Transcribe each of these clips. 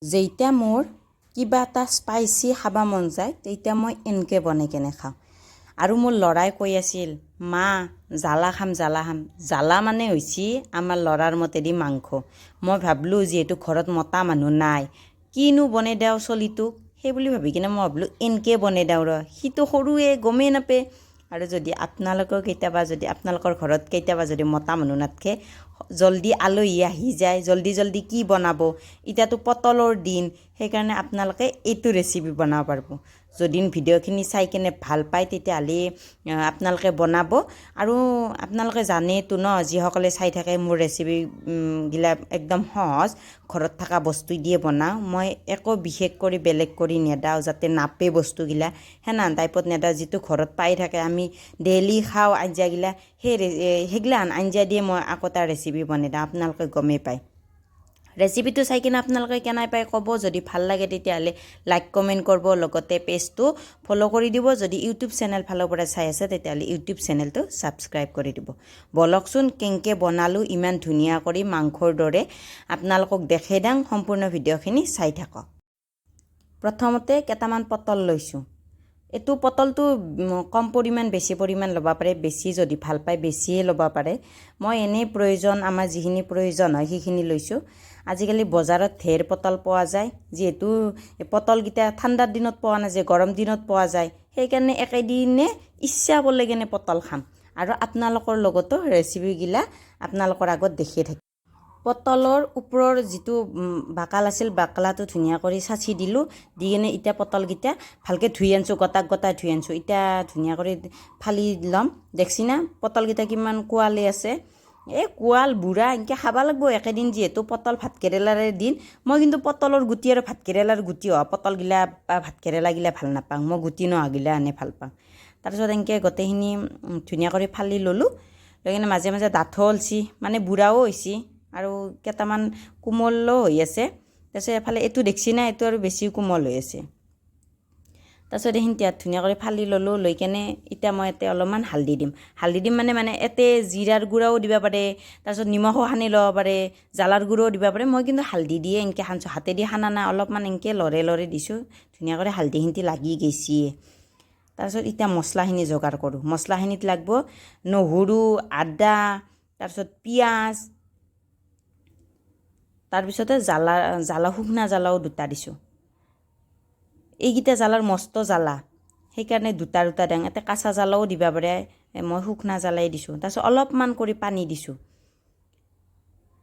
যেতিয়া মোৰ কিবা এটা স্পাইচি খাব মন যায় তেতিয়া মই এনেকৈ বনাই কেনে খাওঁ আৰু মোৰ ল'ৰাই কৈ আছিল মা জ্বালা খাম জ্বালা মানে হৈছে আমাৰ ল'ৰাৰ মতেদি মাংস মই ভাবিলোঁ যিহেতু ঘৰত মতা মানুহ নাই কিনো বনাই দিওঁ চলিটোক সেই বুলি ভাবি কিনে মই ভাবিলোঁ এনেকৈ বনাই দিওঁ সিটো সৰুৱে গমেই নাপায় আৰু যদি আপোনালোকৰ ঘৰত কেতিয়াবা যদি মতা মানুহ নাথাকে জলদি আলহী আহি যায় জলদি কি বনাব এতিয়াতো পটলৰ দিন সেইকাৰণে আপোনালোকে এইটো ৰেচিপি বনাব পাৰিব যদি ভিডিঅ'খিনি চাই কিনে ভাল পায় তেতিয়াহ'লে আপোনালোকে বনাব আৰু আপোনালোকে জানেইতো ন যিসকলে চাই থাকে মোৰ ৰেচিপি গিলা একদম সহজ ঘৰত থকা বস্তু দিয়ে বনাওঁ মই একো বিশেষ কৰি বেলেগ কৰি নেদাওঁ যাতে নাপে বস্তুগিলা সেনান টাইপত নেদাওঁ যিটো ঘৰত পাই থাকে আমি ডেইলি খাওঁ আঞ্জাগিলা সেইগিলান আঞ্জা দিয়ে মই আকৌ এটা ৰেচিপি বনাই দিওঁ আপোনালোকে গমেই পায় ৰেচিপিটো চাই কিনে আপোনালোকে কেনে পায় ক'ব যদি ভাল লাগে তেতিয়াহ'লে লাইক কমেণ্ট কৰিব লগতে পেজটো ফ'ল' কৰি দিব যদি ইউটিউব চেনেল ফালৰ পৰা চাই আছে তেতিয়াহ'লে ইউটিউব চেনেলটো ছাবস্ক্ৰাইব কৰি দিব বলকচোন কেনেকৈ বনালোঁ ইমান ধুনীয়া কৰি মাংসৰ দৰে আপোনালোকক দেখাই দিওঁ সম্পূৰ্ণ ভিডিঅ'খিনি চাই থাকক প্ৰথমতে কেইটামান পটল লৈছোঁ এইটো পটলটো কম পৰিমাণ বেছি পৰিমাণ ল'ব পাৰে বেছি যদি ভাল পায় বেছিয়ে ল'ব পাৰে মই এনেই প্ৰয়োজন আমাৰ যিখিনি প্ৰয়োজন হয় সেইখিনি লৈছোঁ আজিকালি বজাৰত ঢেৰ পটল পোৱা যায় যিহেতু পটলকেইটা ঠাণ্ডাৰ দিনত পোৱা নাযায় গৰম দিনত পোৱা যায় সেইকাৰণে একেদিনে ইচ্ছা কৰিলে কেনে পটল খাম আৰু আপোনালোকৰ লগতো ৰেচিপিগিলা আপোনালোকৰ আগত দেখিয়ে থাকিম পটলৰ ওপৰৰ যিটো বাকল আছিল বাকলাটো ধুনীয়া কৰি চাচি দিলোঁ দি কিনে এতিয়া পটলকেইটা ভালকৈ ধুই আনিছোঁ গটাই ধুই আনিছোঁ এতিয়া ধুনীয়া কৰি ফালি ল'ম দেখছি না পটলকেইটা কিমান কোৱালি আছে এই কোৱাল বুঢ়া এনেকৈ খাব লাগিব একেদিন যিহেতু পটল ভাতকেৰেলাৰে দিন মই কিন্তু পটলৰ গুটি আৰু ভাতকেৰেলাৰ গুটি হোৱা পটলগিলা বা ভাতকেৰেলাগিলা ভাল নাপাওঁ মই গুটি নোহোৱাগিলা আনি ভাল পাওঁ তাৰপিছত এনেকৈ গোটেইখিনি ধুনীয়া কৰি ফালি ল'লোঁ লৈ কিনে মাজে মাজে ডাঠো ওলছি মানে বুঢ়াও হৈছে আৰু কেইটামান কোমলো হৈ আছে তাৰপিছত এফালে এইটো দেখছি না এইটো আৰু বেছি কোমল হৈ আছে তাৰপিছত এইখিনি ইয়াত ধুনীয়া কৰি ফালি ল'লোঁ লৈ কেনে এতিয়া মই ইয়াতে অলপমান হালধি দিম মানে ইয়াতে জিৰাৰ গুড়াও দিব পাৰে তাৰপিছত নিমখো সানি ল'ব পাৰে জ্বালাৰ গুড়াও দিব পাৰে মই কিন্তু হালধি দিয়ে এনেকৈ সানিছোঁ হাতেদি সানা নাই অলপমান এনেকৈ লৰে দিছোঁ ধুনীয়া কৰি হালধিখিনি লাগি গৈছে তাৰপিছত এতিয়া মছলাখিনি যোগাৰ কৰোঁ মছলাখিনিত লাগিব নহৰু আদা তাৰপিছত পিঁয়াজ তাৰপিছতে জ্বালা শুকনা জ্বালাও দুটা দিছোঁ এইকেইটা জ্বালাৰ মস্ত জ্বালা সেইকাৰণে দুটা দিওঁ ইয়াতে কাঁচা জ্বালাও দিব পাৰে মই শুকনা জ্বালাই দিছোঁ তাৰপিছত অলপমান কৰি পানী দিছোঁ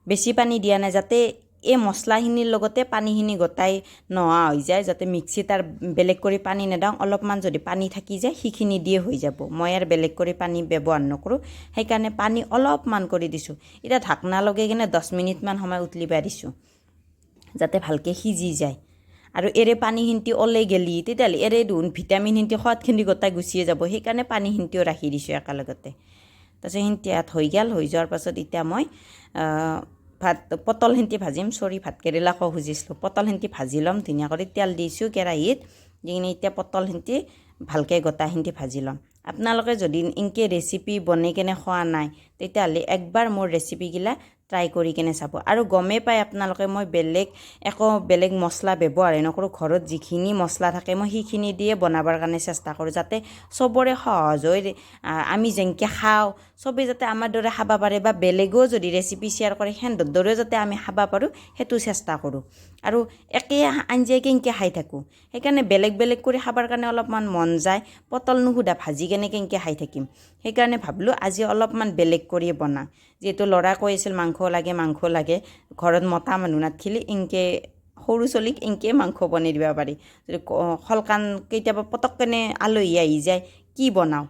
বেছি পানী দিয়া নাই যাতে এই মছলাখিনিৰ লগতে পানীখিনি গোটাই নোহোৱা হৈ যায় যাতে মিক্সিত আৰু বেলেগ কৰি পানী নেদাওঁ অলপমান যদি পানী থাকি যায় সেইখিনি দিয়ে হৈ যাব মই আৰু বেলেগ কৰি পানী ব্যৱহাৰ নকৰোঁ সেইকাৰণে পানী অলপমান কৰি দিছোঁ এতিয়া ঢাকনা লগাই কিনে 10 মিনিটমান সময় উতলিব দিছোঁ যাতে ভালকৈ সিজি যায় আৰু এৰে পানীখিনি ওলাই গেলি তেতিয়াহ'লে এৰে দেখোন ভিটামিনখিনি সোৱাদখিনি গোটাই গুচিয়ে যাব সেইকাৰণে পানীখিনিও ৰাখি দিছোঁ একেলগতে তাৰপিছত সেইখিনি ইয়াত হৈ গ'ল হৈ যোৱাৰ পাছত এতিয়া মই পটলখিনি ভাজিম ভাতকেৰেলা খাব খুজিছিলোঁ পটলখিনি ভাজি ল'ম ধুনীয়া কৰি তেল দিছোঁ কেৰাহীত দি কিনে এতিয়া পটলখিনি ভালকৈ গোটাখিনি ভাজি ল'ম আপোনালোকে যদি এনেকৈ ৰেচিপি বনাই কেনে খোৱা নাই তেতিয়াহ'লে একবাৰ মোৰ ৰেচিপিগিলা ট্ৰাই কৰি কেনে চাব আৰু গমেই পায় আপোনালোকে মই বেলেগ মছলা ব্যৱহাৰেই নকৰোঁ ঘৰত যিখিনি মছলা থাকে মই সেইখিনি দিয়ে বনাবৰ কাৰণে চেষ্টা কৰোঁ যাতে চবৰে সহজ হৈ আমি যেনেকৈ খাওঁ চবেই যাতে আমাৰ দৰে খাব পাৰে বা বেলেগেও যদি ৰেচিপি শ্বেয়াৰ কৰে সেন্দৰ দৰেও যাতে আমি খাব পাৰোঁ সেইটো চেষ্টা কৰোঁ আৰু একেই আঞ্জাই কেনেকৈ খাই থাকোঁ সেইকাৰণে বেলেগ কৰি খাবৰ কাৰণে অলপমান মন যায় পটল নুসুধা ভাজি কেনেকৈ খাই থাকিম সেইকাৰণে ভাবিলোঁ আজি অলপমান বেলেগ কৰিয়ে বনাওঁ যিহেতু ল'ৰা কৈ আছিল মাংস লাগে ঘৰত মতা মানুহ নাথাকিলে এনেকৈ সৰু চলিক এনেকৈ মাংস বনাই দিব পাৰি যদি শলকান কেতিয়াবা পটককেনে আলহী আহি যায় কি বনাওঁ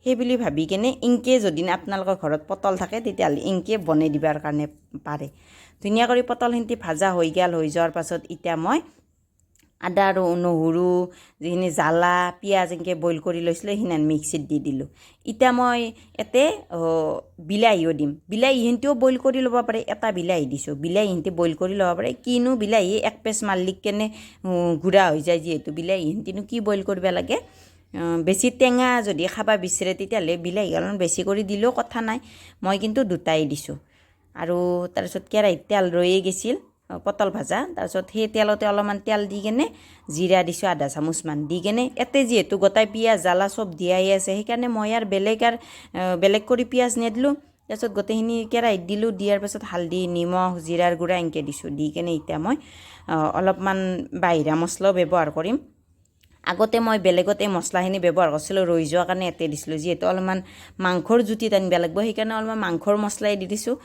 সেই বুলি ভাবি কেনে এনেকৈ যদি আপোনালোকৰ ঘৰত পটল থাকে তেতিয়াহ'লে এনেকৈ বনাই দিবৰ কাৰণে পাৰে ধুনীয়া কৰি পটলখিনি ভাজা হৈ যোৱাৰ পাছত এতিয়া মই আদা আৰু নহৰু যিখিনি জ্বালা পিঁয়াজ এনেকৈ বইল কৰি লৈছিলোঁ সেইখিনি মিক্সিত দি দিলোঁ এতিয়া মই ইয়াতে বিলাহীও দিম বিলাহীখিনিও বইল কৰি ল'ব পাৰে এটা বিলাহী দিছোঁ বিলাহীখিনি বইল কৰি ল'ব পাৰে কিনো বিলাহী এক পেচ মাৰলিক কেনে গুড়া হৈ যায় যিহেতু বিলাহীখিনিনো কি বইল কৰিব লাগে বেছি টেঙা যদি খাব বিচাৰে তেতিয়াহ'লে বিলাহী অলপমান বেছি কৰি দিলেও কথা নাই মই কিন্তু দুটাই দিছোঁ আৰু তাৰপিছত কেৰাহীত তেল ৰৈয়ে গৈছিল পটল ভাজা তাৰপিছত সেই তেলতে অলপমান তেল দি কেনে জিৰা দিছোঁ আধা চামুচমান দি কেনে এতে যিহেতু গোটাই পিঁয়াজ জ্বালা চব দিয়াই আছে সেইকাৰণে মই আৰু বেলেগ কৰি পিঁয়াজ নিদিলোঁ তাৰপিছত গোটেইখিনি কেৰাহীত দিলোঁ দিয়াৰ পাছত হালধি নিমখ জিৰাৰ গুড়া এনেকৈ দিছোঁ দি কেনে এতিয়া মই অলপমান বাহিৰা মছলাও ব্যৱহাৰ কৰিম আগতে মই বেলেগত এই মছলাখিনি ব্যৱহাৰ কৰিছিলোঁ ৰৈ যোৱাৰ কাৰণে এতে দিছিলোঁ যিহেতু অলপমান মাংসৰ জুতিত আনিব লাগিব সেইকাৰণে অলপমান মাংসৰ মছলাই দি দিছোঁ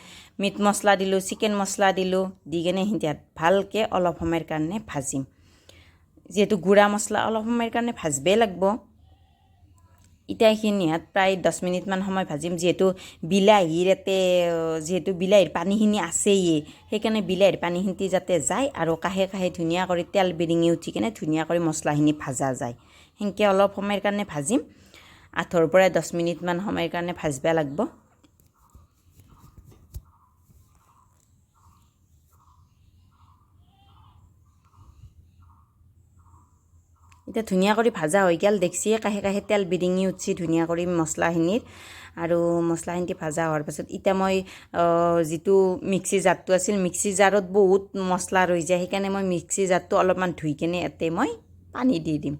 মিট মছলা দিলোঁ চিকেন মছলা দিলোঁ দি কেনে সিহঁত ভালকৈ অলপ সময়ৰ কাৰণে ভাজিম যিহেতু গুড়া মছলা অলপ সময়ৰ কাৰণে ভাজিবই লাগিব এতিয়া এইখিনি ইয়াত প্ৰায় 10 মিনিটমান সময় ভাজিম যিহেতু বিলাহীৰ পানীখিনি আছেই সেইকাৰণে বিলাহীৰ পানীখিনি যাতে যায় আৰু কাষে কাষে ধুনীয়া কৰি তেল বিৰিঙি উঠি কেনে ধুনীয়া কৰি মছলাখিনি ভাজা যায় সেনেকৈ অলপ সময়ৰ কাৰণে ভাজিম 8 পৰা 10 মিনিটমান সময়ৰ কাৰণে ভাজিব লাগিব এতিয়া ধুনীয়া কৰি ভাজা হৈ গ'ল দেখছি কাষে কাষে তেল বিৰিঙি উঠছি ধুনীয়া কৰি মছলাখিনিৰ আৰু মছলাখিনি ভাজা হোৱাৰ পাছত এতিয়া মই যিটো মিক্সি জাৰটো আছিল মিক্সি জাৰত বহুত মছলা ৰৈ যায় সেইকাৰণে মই মিক্সি জাৰটো অলপমান ধুই কেনে এতে মই পানী দি দিম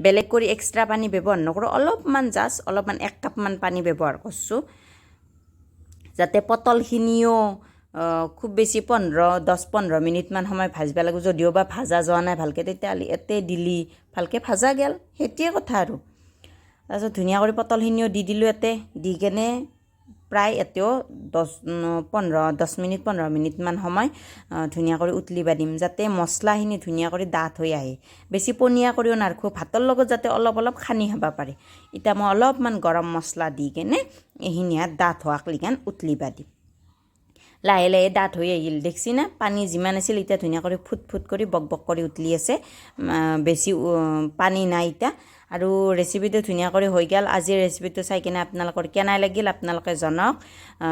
বেলেগ কৰি এক্সট্ৰা পানী ব্যৱহাৰ নকৰোঁ অলপমান অলপমান 1 কাপমান পানী ব্যৱহাৰ কৰিছোঁ যাতে পটলখিনিও খুব বেছি 10-15 মিনিটমান সময় ভাজিব লাগিব যদিও বা ভাজা যোৱা নাই ভালকৈ তেতিয়াহ'লে এতে দিলি ভালকৈ ভাজা গেল সেইটোৱে কথা আৰু তাৰপিছত ধুনীয়া কৰি পটলখিনিও দি দিলোঁ এতে দি কেনে প্ৰায় এতেও 10 মিনিট 15 মিনিটমান সময় ধুনীয়া কৰি উতলিব দিম যাতে মছলাখিনি ধুনীয়া কৰি ডাঠ হৈ আহে বেছি পনীয়া কৰিও নাৰাখোঁ ভাতৰ লগত যাতে অলপ অলপ সানি খাব পাৰে এতিয়া মই অলপমান গৰম মছলা দি কেনে এইখিনি ডাঠ হোৱাকলিগান উতলিব দিম লাহে লাহে ডাঠ হৈ আহিল দেখছি না পানী যিমান আছিল এতিয়া ধুনীয়া কৰি ফুট কৰি বক কৰি উতলি আছে বেছি পানী নাই এতিয়া আৰু ৰেচিপিটো ধুনীয়া কৰি হৈ গ'ল আজিৰ ৰেচিপিটো চাই কিনে আপোনালোকৰ কেনে লাগিল আপোনালোকে জনাওক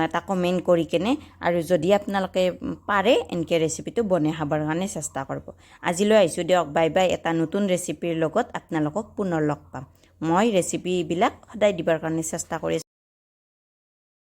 এটা কমেণ্ট কৰি কেনে আৰু যদি আপোনালোকে পাৰে এনেকৈ ৰেচিপিটো বনাই খাবৰ কাৰণে চেষ্টা কৰিব আজিলৈ আহিছোঁ দিয়ক বাই বাই এটা নতুন ৰেচিপিৰ লগত আপোনালোকক পুনৰ লগ পাম মই ৰেচিপিবিলাক সদায় দিবৰ কাৰণে চেষ্টা কৰি